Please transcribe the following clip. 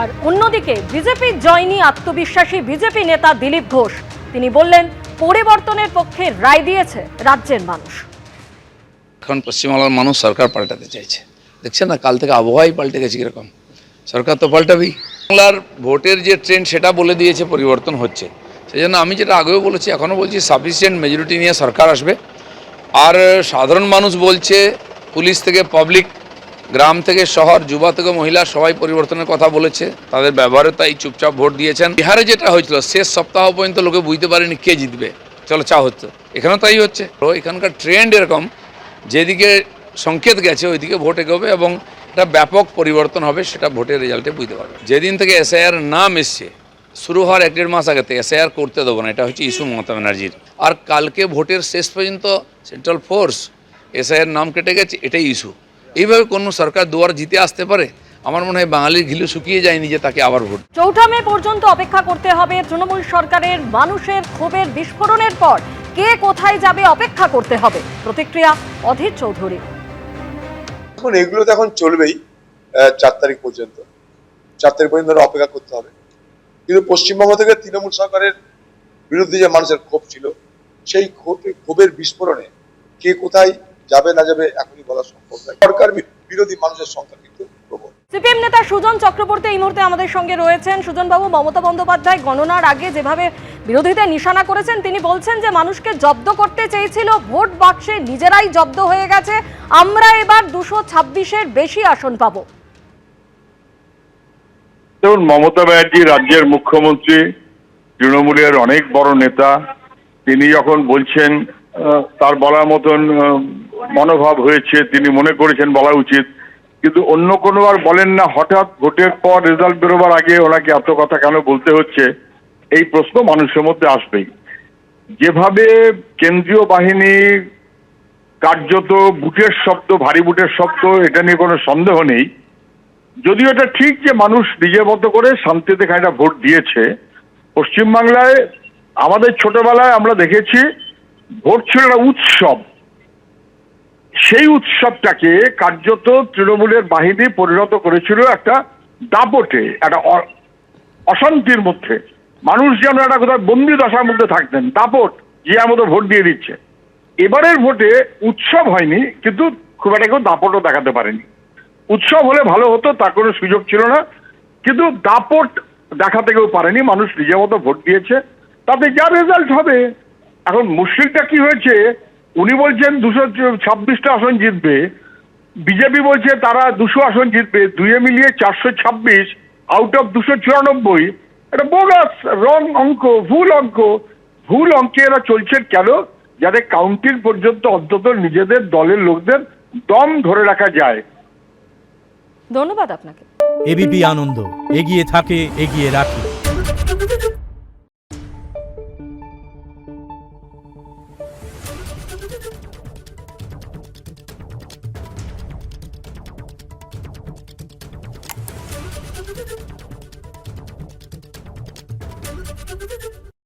আর অন্যদিকে বিজেপির জয় নিয়ে আত্মবিশ্বাসী বিজেপি নেতা দিলীপ ঘোষ তিনি বললেন পরিবর্তনের পক্ষে রায় দিয়েছে রাজ্যের মানুষ। এখন পশ্চিমবাংলার মানুষ সরকার পাল্টাতে চাইছে, দেখছেন না কাল থেকে আবহাওয়াই পাল্টে গেছে কিরকম। সরকার তো পাল্টাবেই। বাংলার ভোটের যে ট্রেন্ড সেটা বলে দিয়েছে পরিবর্তন হচ্ছে। সেই জন্য আমি যেটা আগেও বলেছি এখনও বলছি সাফিসিয়েন্ট মেজরিটি নিয়ে সরকার আসবে। আর সাধারণ মানুষ বলছে, পুলিশ থেকে পাবলিক, গ্রাম থেকে শহর, যুবা থেকে মহিলা সবাই পরিবর্তনের কথা বলেছে। তাদের ব্যবহারে তাই চুপচাপ ভোট দিয়েছেন। বিহারে যেটা হয়েছিল শেষ সপ্তাহ পর্যন্ত লোকে বুঝতে পারেনি কে জিতবে, চলো চা হচ্ছে, এখানেও তাই হচ্ছে। তো এখানকার ট্রেন্ড এরকম, যেদিকে সংকেত গেছে ওইদিকে ভোট এগোবে এবং একটা ব্যাপক পরিবর্তন হবে, সেটা ভোটের রেজাল্টে বুঝতে পারবে। যেদিন থেকে এসআইআর নাম এসছে, শুরু হওয়ার 1-1.5 মাস আগে থেকে এসআইআর করতে দেবো না, এটা হচ্ছে ইস্যু মমতা ব্যানার্জির। আর কালকে ভোটের শেষ পর্যন্ত সেন্ট্রাল ফোর্স এসআইআর নাম কেটে গেছে, এটাই ইস্যু। এইভাবে কোনো সরকার দুয়ার জিতে আসতে পারে? আমার মনে হয় বাঙালির ঘিলু শুকিয়ে যায়নি যে তাকে আবার ভোট। 4 মে পর্যন্ত অপেক্ষা করতে হবে। তৃণমূল সরকারের মানুষের ক্ষোভের বিস্ফোরণের পর কে কোথায় যাবে অপেক্ষা করতে হবে। প্রতিক্রিয়া অধীর চৌধুরী। এখন এগুলো তো এখন চলবেই 4 তারিখ পর্যন্ত। 4 তারিখ পর্যন্ত অপেক্ষা করতে হবে। কিন্তু পশ্চিমবঙ্গ থেকে তৃণমূল সরকারের বিরুদ্ধে যে মানুষের ক্ষোভ ছিল, সেই ক্ষোভের বিস্ফোরণে কে কোথায় যাবে না যাবে এখনই বলা সম্ভব নয়। সরকার বিরোধী মানুষের সংখ্যা কিন্তু প্রবল। সিপিএম নেতা সুজন চক্রবর্তী এই মুহূর্তে আমাদের সঙ্গে রয়েছেন। সুজন বাবু, মমতা বন্দ্যোপাধ্যায় গণনার আগে যেভাবে বিরোধীদের নিশানা করেছেন, তিনি বলছেন যে মানুষকে জব্দ করতে চেয়েছিল, ভোট বাক্সে নিজেরাই জব্দ হয়ে গেছে, আমরা এবার 226-এর বেশি আসন পাবো। দেখুন, মমতা ব্যানার্জি রাজ্যের মুখ্যমন্ত্রী, তৃণমূলের অনেক বড় নেতা। তিনি যখন বলছেন তার বলার মতন মনোভাব হয়েছে, তিনি মনে করেছেন বলা উচিত, কিন্তু অন্য কোনো আর বলেন না। হঠাৎ ভোটের পর রেজাল্ট বেরোবার আগে ওনাকে এত কথা কেন বলতে হচ্ছে, এই প্রশ্ন মানুষের মধ্যে আসবেই। যেভাবে কেন্দ্রীয় বাহিনী কার্যত বুটের শব্দ, ভারী বুটের শব্দ, এটা নিয়ে কোনো সন্দেহ নেই। যদিও এটা ঠিক যে মানুষ নিজের মতো করে শান্তিতে খানিকটা ভোট দিয়েছে। পশ্চিমবাংলায় আমাদের ছোটবেলায় আমরা দেখেছি ভোট ছিল একটা উৎসব। সেই উৎসবটাকে কার্যত তৃণমূলের বাহিনী পরিণত করেছিল একটা দাপটে, একটা অশান্তির মধ্যে। মানুষ যেন একটা কোথাও বন্দি দশার মধ্যে থাকতেন, দাপট, যে মতো ভোট দিয়ে দিচ্ছে। এবারের ভোটে উৎসব হয়নি, কিন্তু খুব একটা কেউ দাপটও দেখাতে পারেনি। উৎসব হলে ভালো হতো, তার কোনো সুযোগ ছিল না, কিন্তু দাপট দেখাতে কেউ পারেনি। মানুষ নিজের মতো ভোট দিয়েছে, তাতে যা রেজাল্ট হবে। এখন মুশকিলটা কি হয়েছে, উনি বলছেন 226টা আসন জিতবে, বিজেপি বলছে তারা 200 আসন জিতবে, দুয়ে মিলিয়ে 426 আউট অফ 294। এটা বোগাস, রং অঙ্ক, ভুল অঙ্ক। ভুল অঙ্কে এরা চলছে কেন? যাতে কাউন্টিং পর্যন্ত অন্তত নিজেদের দলের লোকদের দম ধরে রাখা যায়। ধন্যবাদ আপনাকে। এবিপি আনন্দ, এগিয়ে থাকে, এগিয়ে রাখে।